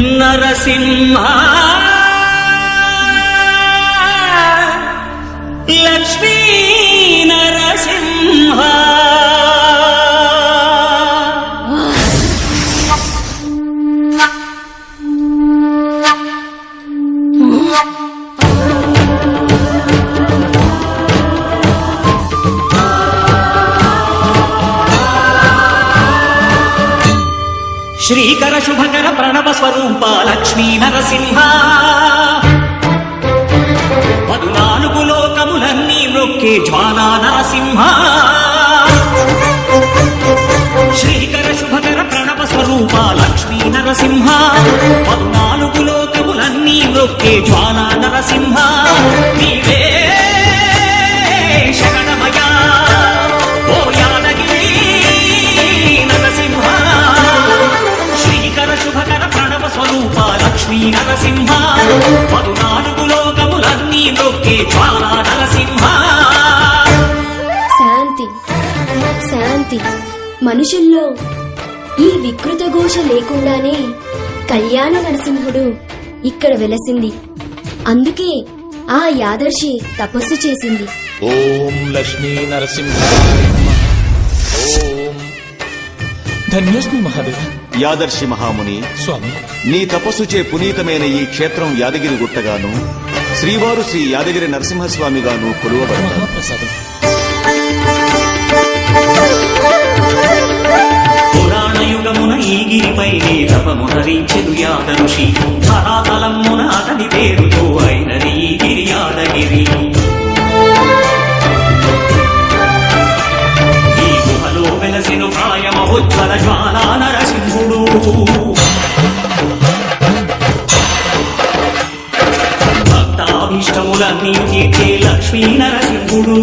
నరసింహ లక్ష్మీ నరసింహ శ్రీకర శుభకర ప్రణవ స్వరూప లక్ష్మీ నరసింహ 14 లోకములన్నీ మొక్కే జ్వాలా నరసింహ శ్రీకర శుభకర ప్రణవ స్వరూప లక్ష్మీ నరసింహ 14 లోకములన్నీ మొక్కే జ్వాలా నరసింహ నీవే శరణమయ్యా ఓ యాదగిరి నరసింహ శ్రీకర శుభకర ప్రణవ స్వరూప లక్ష్మీ నరసింహ 14 లోకములన్నీ మొక్కే జ్వాలా నరసింహ. శాంతి శాంతి. మనుషుల్లో ఈ వికృత ఘోష లేకుండానే కళ్యాణ నరసింహుడు ఇక్కడ వెలసింది. అందుకే ఆ యాదర్శి తపస్సు చేసింది. ఓం లక్ష్మీ నరసింహ. ఓం ధన్యోస్మి మహాదేవ. యాదర్శి మహాముని స్వామి, నీ తపస్సుచే పునీతమైన ఈ క్షేత్రం యాదగిరి గుట్టగాను శ్రీవారు శ్రీ యాదగిరి నరసింహస్వామిగాను కొలువబడతారు. మహాప్రసాదం. పురాణయుగమున ఈ గిరిపై తపమునరించెను యాదఋషి ధరాతలమున అతని పేరుతో అయినది ఈ గిరి యాదగిరి. ఈ గుహలో వెలసెను ప్రాయమహోజ్వల జ్వాలా నరసింహుడు. భక్తాభీష్టములన్నీ తీర్చే లక్ష్మీ నరసింహుడు.